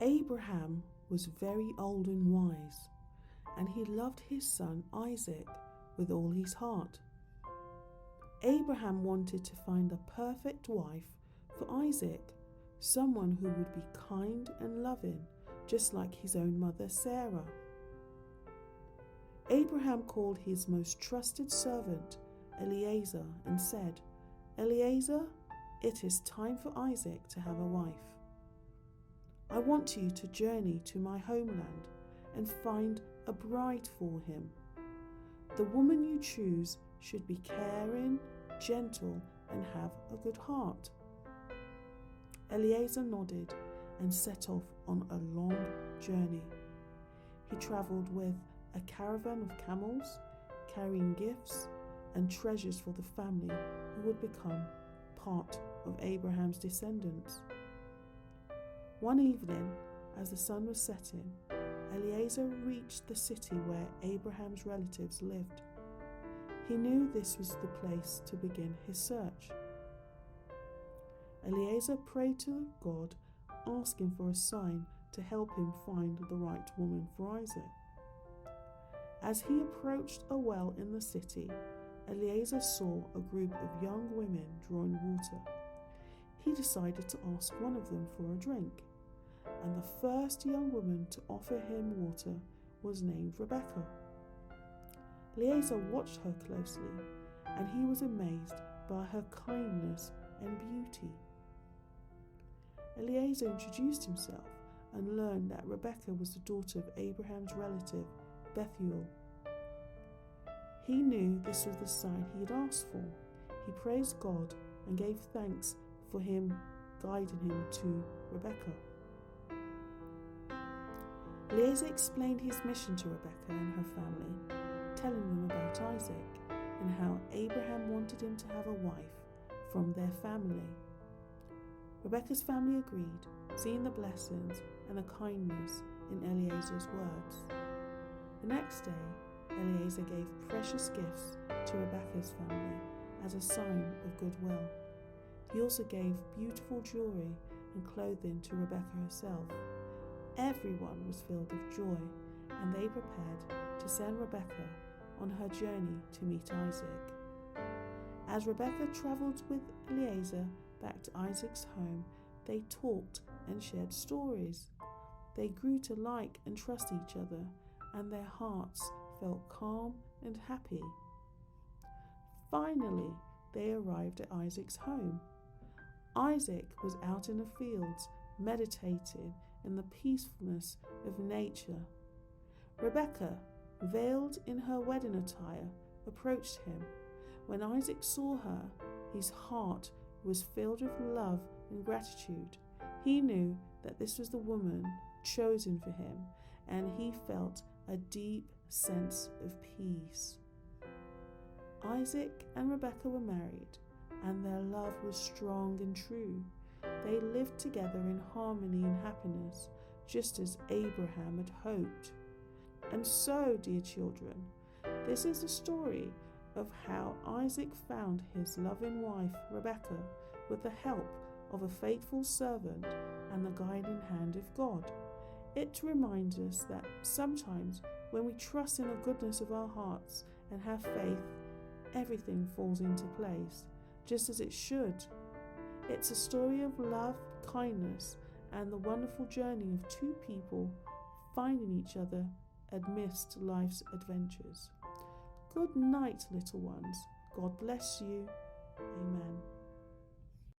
Abraham was very old and wise, and he loved his son Isaac with all his heart. Abraham wanted to find a perfect wife for Isaac, someone who would be kind and loving, just like his own mother Sarah. Abraham called his most trusted servant Eliezer and said, "Eliezer, it is time for Isaac to have a wife. I want you to journey to my homeland and find a bride for him. The woman you choose should be caring, gentle, and have a good heart." Eliezer nodded and set off on a long journey. He travelled with a caravan of camels, carrying gifts and treasures for the family who would become part of Abraham's descendants. One evening, as the sun was setting, Eliezer reached the city where Abraham's relatives lived. He knew this was the place to begin his search. Eliezer prayed to God, asking for a sign to help him find the right woman for Isaac. As he approached a well in the city, Eliezer saw a group of young women drawing water. He decided to ask one of them for a drink, and the first young woman to offer him water was named Rebekah. Eliezer watched her closely, and he was amazed by her kindness and beauty. Eliezer introduced himself and learned that Rebekah was the daughter of Abraham's relative, Bethuel. He knew this was the sign he had asked for. He praised God and gave thanks for him guiding him to Rebekah. Eliezer explained his mission to Rebekah and her family, telling them about Isaac and how Abraham wanted him to have a wife from their family. Rebekah's family agreed, seeing the blessings and the kindness in Eliezer's words. The next day, Eliezer gave precious gifts to Rebekah's family as a sign of goodwill. He also gave beautiful jewelry and clothing to Rebekah herself. Everyone was filled with joy, and they prepared to send Rebekah on her journey to meet Isaac. As Rebekah travelled with Eliezer back to Isaac's home, they talked and shared stories. They grew to like and trust each other, and their hearts felt calm and happy. Finally, they arrived at Isaac's home. Isaac was out in the fields, meditating in the peacefulness of nature. Rebekah, veiled in her wedding attire, approached him. When Isaac saw her, his heart was filled with love and gratitude. He knew that this was the woman chosen for him, and he felt a deep sense of peace. Isaac and Rebekah were married, and their love was strong and true. They lived together in harmony and happiness, just as Abraham had hoped. And so, dear children, this is the story of how Isaac found his loving wife Rebekah with the help of a faithful servant and the guiding hand of God. It reminds us that sometimes when we trust in the goodness of our hearts and have faith, everything falls into place, just as it should. It's a story of love, kindness, and the wonderful journey of two people finding each other amidst life's adventures. Good night, little ones. God bless you. Amen.